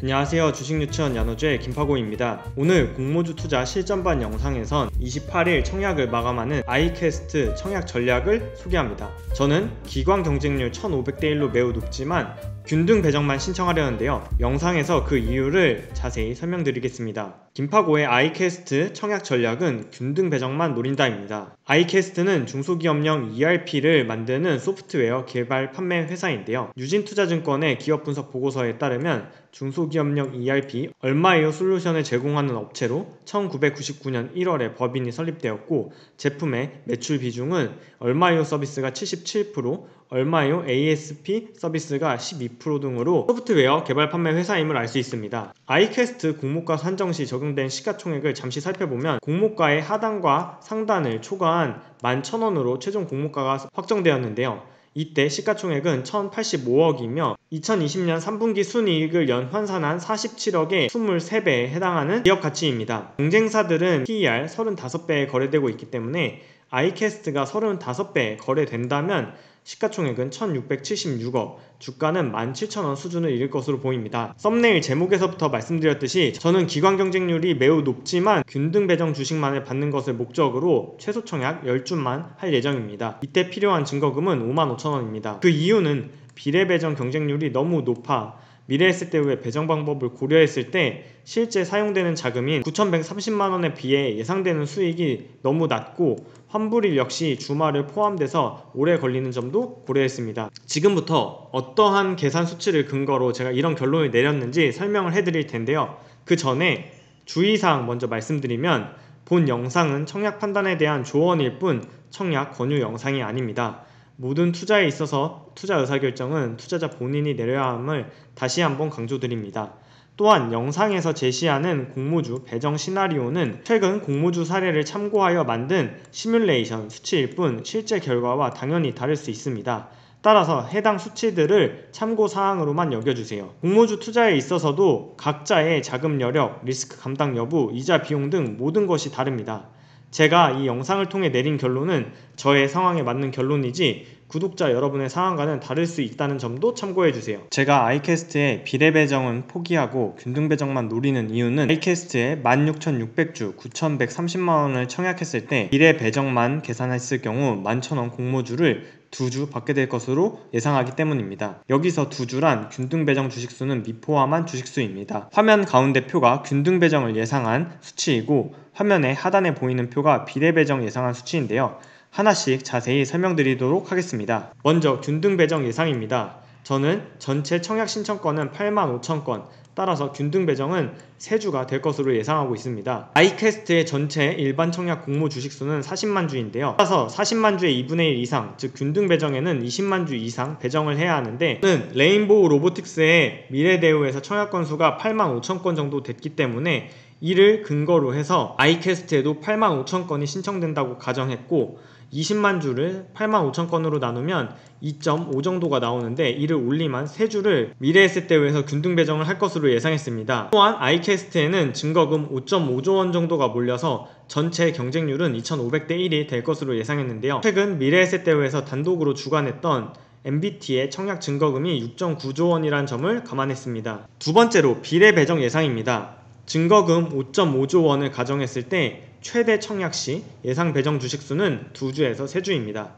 안녕하세요. 주식유치원 야노제 김파고입니다. 오늘 공모주 투자 실전반 영상에선 28일 청약을 마감하는 아이캐스트 청약 전략을 소개합니다. 저는 기관 경쟁률 1500대1로 매우 높지만 균등 배정만 신청하려는데요. 영상에서 그 이유를 자세히 설명드리겠습니다. 김파고의 아이캐스트 청약 전략은 균등 배정만 노린다입니다. 아이캐스트는 중소기업용 ERP를 만드는 소프트웨어 개발 판매 회사인데요. 유진투자증권의 기업 분석 보고서에 따르면 중소기업용 ERP 얼마에요 솔루션을 제공하는 업체로 1999년 1월에 법인이 설립되었고, 제품의 매출 비중은 얼마에요 서비스가 77%, 얼마에요 ASP 서비스가 12% 등으로 소프트웨어 개발 판매 회사임을 알 수 있습니다. 아이캐스트 공모가 산정 시 적용된 시가총액을 잠시 살펴보면 공모가의 하단과 상단을 초과한 11,000원으로 최종 공모가가 확정되었는데요. 이때 시가총액은 1,085억이며 2020년 3분기 순이익을 연환산한 47억의 23배에 해당하는 기업가치입니다. 경쟁사들은 PER 35배에 거래되고 있기 때문에 아이캐스트가 35배에 거래된다면 시가총액은 1,676억, 주가는 17,000원 수준을 이룰 것으로 보입니다. 썸네일 제목에서부터 말씀드렸듯이 저는 기관 경쟁률이 매우 높지만 균등 배정 주식만을 받는 것을 목적으로 최소 청약 10주만 할 예정입니다. 이때 필요한 증거금은 55,000원입니다. 그 이유는 비례 배정 경쟁률이 너무 높아 미래에셋 후의 배정 방법을 고려했을 때 실제 사용되는 자금인 9,130만원에 비해 예상되는 수익이 너무 낮고 환불일 역시 주말을 포함돼서 오래 걸리는 점도 고려했습니다. 지금부터 어떠한 계산 수치를 근거로 제가 이런 결론을 내렸는지 설명을 해드릴 텐데요. 그 전에 주의사항 먼저 말씀드리면, 본 영상은 청약 판단에 대한 조언일 뿐 청약 권유 영상이 아닙니다. 모든 투자에 있어서 투자 의사결정은 투자자 본인이 내려야 함을 다시 한번 강조드립니다. 또한 영상에서 제시하는 공모주 배정 시나리오는 최근 공모주 사례를 참고하여 만든 시뮬레이션 수치일 뿐 실제 결과와 당연히 다를 수 있습니다. 따라서 해당 수치들을 참고사항으로만 여겨주세요. 공모주 투자에 있어서도 각자의 자금 여력, 리스크 감당 여부, 이자 비용 등 모든 것이 다릅니다. 제가 이 영상을 통해 내린 결론은 저의 상황에 맞는 결론이지 구독자 여러분의 상황과는 다를 수 있다는 점도 참고해주세요. 제가 아이캐스트의 비례 배정은 포기하고 균등 배정만 노리는 이유는 아이캐스트의 16,600주 9,130만원을 청약했을 때 비례 배정만 계산했을 경우 11,000원 공모주를 2주 받게 될 것으로 예상하기 때문입니다. 여기서 2주란 균등 배정 주식수는 미포함한 주식수입니다. 화면 가운데 표가 균등 배정을 예상한 수치이고 화면의 하단에 보이는 표가 비례 배정 예상한 수치인데요. 하나씩 자세히 설명드리도록 하겠습니다. 먼저 균등 배정 예상입니다. 저는 전체 청약 신청건은 85,000건, 따라서 균등 배정은 3주가 될 것으로 예상하고 있습니다. 아이캐스트의 전체 일반 청약 공모 주식수는 40만 주인데요. 따라서 40만 주의 2분의 1 이상, 즉 균등 배정에는 20만 주 이상 배정을 해야 하는데, 저는 레인보우 로보틱스의 미래대우에서 청약 건수가 85,000건 정도 됐기 때문에 이를 근거로 해서 아이캐스트에도 85,000건이 신청된다고 가정했고, 20만 주를 85,000건으로 나누면 2.5 정도가 나오는데, 이를 올리면 3주를 미래에셋대우에서 균등 배정을 할 것으로 예상했습니다. 또한 아이캐스트에는 증거금 5.5조원 정도가 몰려서 전체 경쟁률은 2,500대1이 될 것으로 예상했는데요. 최근 미래에셋대우에서 단독으로 주관했던 MBT의 청약 증거금이 6.9조원이라는 점을 감안했습니다. 두 번째로 비례 배정 예상입니다. 증거금 5.5조원을 가정했을 때 최대 청약 시 예상 배정 주식수는 2주에서 3주입니다.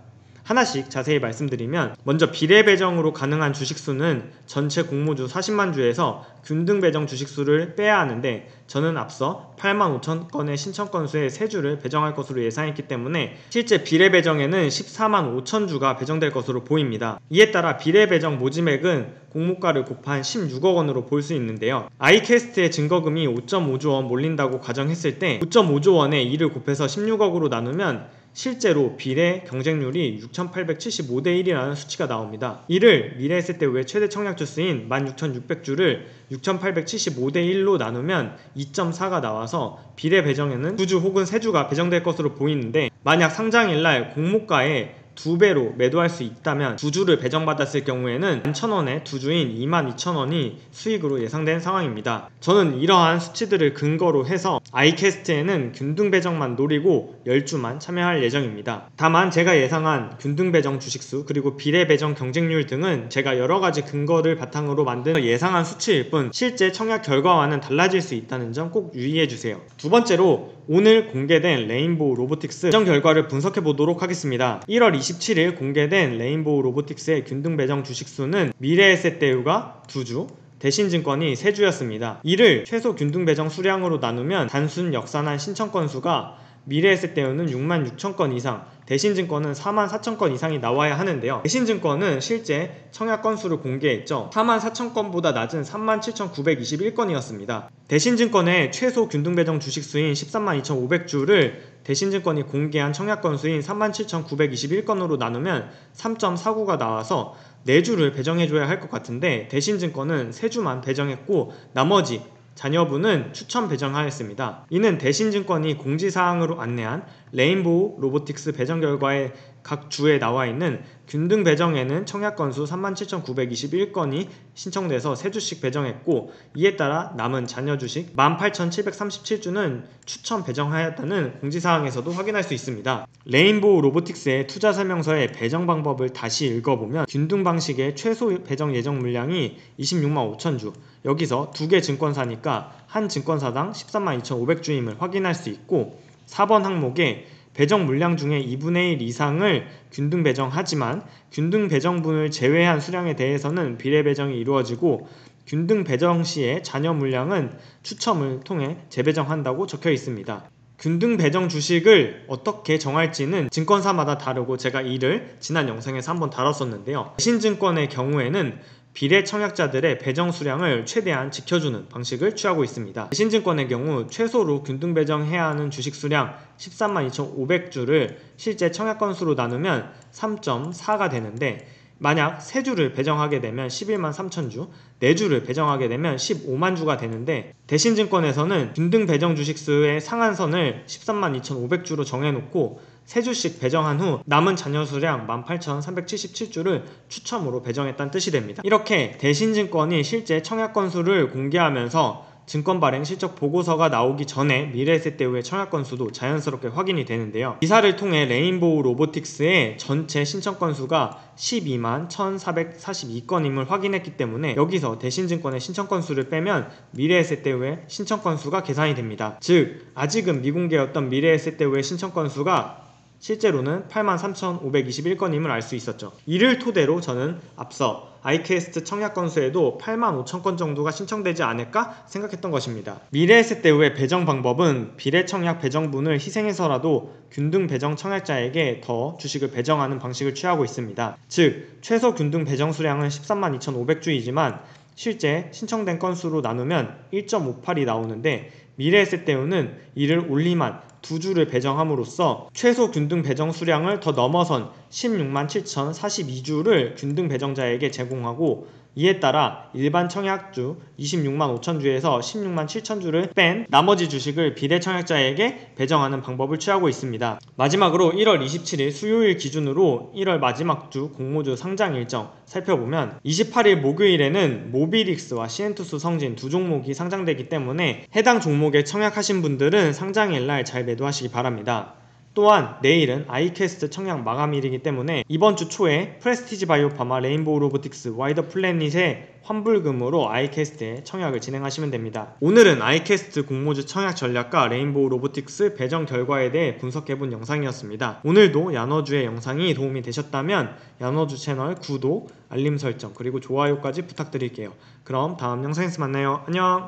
하나씩 자세히 말씀드리면, 먼저 비례 배정으로 가능한 주식수는 전체 공모주 40만 주에서 균등 배정 주식수를 빼야 하는데, 저는 앞서 85,000건의 신청 건수의 3주를 배정할 것으로 예상했기 때문에 실제 비례 배정에는 14만 5천 주가 배정될 것으로 보입니다. 이에 따라 비례 배정 모집액은 공모가를 곱한 16억 원으로 볼 수 있는데요. 아이캐스트의 증거금이 5.5조 원 몰린다고 가정했을 때 5.5조 원에 이를 곱해서 16억으로 나누면 실제로 비례 경쟁률이 6,875대1이라는 수치가 나옵니다. 이를 미래에셋대우의 최대 청약 주수인 16,600주를 6,875대1로 나누면 2.4가 나와서 비례 배정에는 2주 혹은 3주가 배정될 것으로 보이는데, 만약 상장일날 공모가에 2배로 매도할 수 있다면 2주를 배정받았을 경우에는 11,000원에 2주인 22,000원이 수익으로 예상된 상황입니다. 저는 이러한 수치들을 근거로 해서 아이캐스트에는 균등 배정만 노리고 10주만 참여할 예정입니다. 다만 제가 예상한 균등 배정 주식수 그리고 비례 배정 경쟁률 등은 제가 여러가지 근거를 바탕으로 만든 예상한 수치일 뿐 실제 청약 결과와는 달라질 수 있다는 점 꼭 유의해주세요. 두 번째로 오늘 공개된 레인보우 로보틱스 배정 결과를 분석해 보도록 하겠습니다. 1월 27일 공개된 레인보우 로보틱스의 균등 배정 주식수는 미래에셋대우가 2주, 대신증권이 3주였습니다. 이를 최소 균등 배정 수량으로 나누면 단순 역산한 신청 건수가 미래에셋대우는 66,000건 이상, 대신증권은 44,000건 이상이 나와야 하는데요. 대신증권은 실제 청약 건수를 공개했죠. 44,000건보다 낮은 37,921건이었습니다. 대신증권의 최소 균등 배정 주식수인 132,500주를 대신증권이 공개한 청약 건수인 37,921건으로 나누면 3.49가 나와서 4주를 배정해줘야 할 것 같은데 대신증권은 3주만 배정했고 나머지 자녀분은 추천 배정하였습니다. 이는 대신증권이 공지사항으로 안내한 레인보우 로보틱스 배정 결과에 각 주에 나와있는 균등 배정에는 청약 건수 37,921건이 신청돼서 3주씩 배정했고 이에 따라 남은 자녀 주식 18,737주는 추천 배정하였다는 공지사항에서도 확인할 수 있습니다. 레인보우 로보틱스의 투자 설명서의 배정 방법을 다시 읽어보면 균등 방식의 최소 배정 예정 물량이 26만 5천주, 여기서 2개 증권사니까 한 증권사당 132,500주임을 확인할 수 있고 4번 항목에 배정 물량 중에 2분의 1 이상을 균등 배정하지만 균등 배정분을 제외한 수량에 대해서는 비례 배정이 이루어지고 균등 배정 시에 자녀 물량은 추첨을 통해 재배정한다고 적혀 있습니다. 균등 배정 주식을 어떻게 정할지는 증권사마다 다르고 제가 이를 지난 영상에서 한번 다뤘었는데요. 대신증권의 경우에는 비례 청약자들의 배정 수량을 최대한 지켜주는 방식을 취하고 있습니다. 대신증권의 경우 최소로 균등 배정해야 하는 주식 수량 132,500주를 실제 청약 건수로 나누면 3.4가 되는데 만약 3주를 배정하게 되면 11만 3천주, 4주를 배정하게 되면 15만 주가 되는데 대신증권에서는 균등 배정 주식수의 상한선을 13만 2,500주로 정해놓고 3주씩 배정한 후 남은 자녀 수량 18,377주를 추첨으로 배정했다는 뜻이 됩니다. 이렇게 대신증권이 실제 청약 건수를 공개하면서 증권 발행 실적 보고서가 나오기 전에 미래에셋대우의 청약 건수도 자연스럽게 확인이 되는데요. 기사를 통해 레인보우 로보틱스의 전체 신청 건수가 12만 1,442건임을 확인했기 때문에 여기서 대신증권의 신청 건수를 빼면 미래에셋대우의 신청 건수가 계산이 됩니다. 즉 아직은 미공개였던 미래에셋대우의 신청 건수가 실제로는 83,521건임을 알 수 있었죠. 이를 토대로 저는 앞서 아이캐스트 청약 건수에도 85,000건 정도가 신청되지 않을까 생각했던 것입니다. 미래에셋대우의 배정 방법은 비례 청약 배정분을 희생해서라도 균등 배정 청약자에게 더 주식을 배정하는 방식을 취하고 있습니다. 즉 최소 균등 배정 수량은 13만 2,500주이지만 실제 신청된 건수로 나누면 1.58이 나오는데 미래에셋대우는 이를 올림한 2주를 배정함으로써 최소 균등 배정 수량을 더 넘어선 16만 7,042주를 균등 배정자에게 제공하고 이에 따라 일반 청약주 26만 5천주에서 16만 7천주를 뺀 나머지 주식을 비례 청약자에게 배정하는 방법을 취하고 있습니다. 마지막으로 1월 27일 수요일 기준으로 1월 마지막 주 공모주 상장 일정 살펴보면 28일 목요일에는 모비릭스와 시엔투스 성진 두 종목이 상장되기 때문에 해당 종목에 청약하신 분들은 상장일날 잘 매도하시기 바랍니다. 또한 내일은 아이캐스트 청약 마감일이기 때문에 이번 주 초에 프레스티지 바이오파마, 레인보우 로보틱스, 와이더 플래닛의 환불금으로 아이캐스트에 청약을 진행하시면 됩니다. 오늘은 아이캐스트 공모주 청약 전략과 레인보우 로보틱스 배정 결과에 대해 분석해본 영상이었습니다. 오늘도 야너주의 영상이 도움이 되셨다면 야너주 채널 구독, 알림 설정, 그리고 좋아요까지 부탁드릴게요. 그럼 다음 영상에서 만나요. 안녕!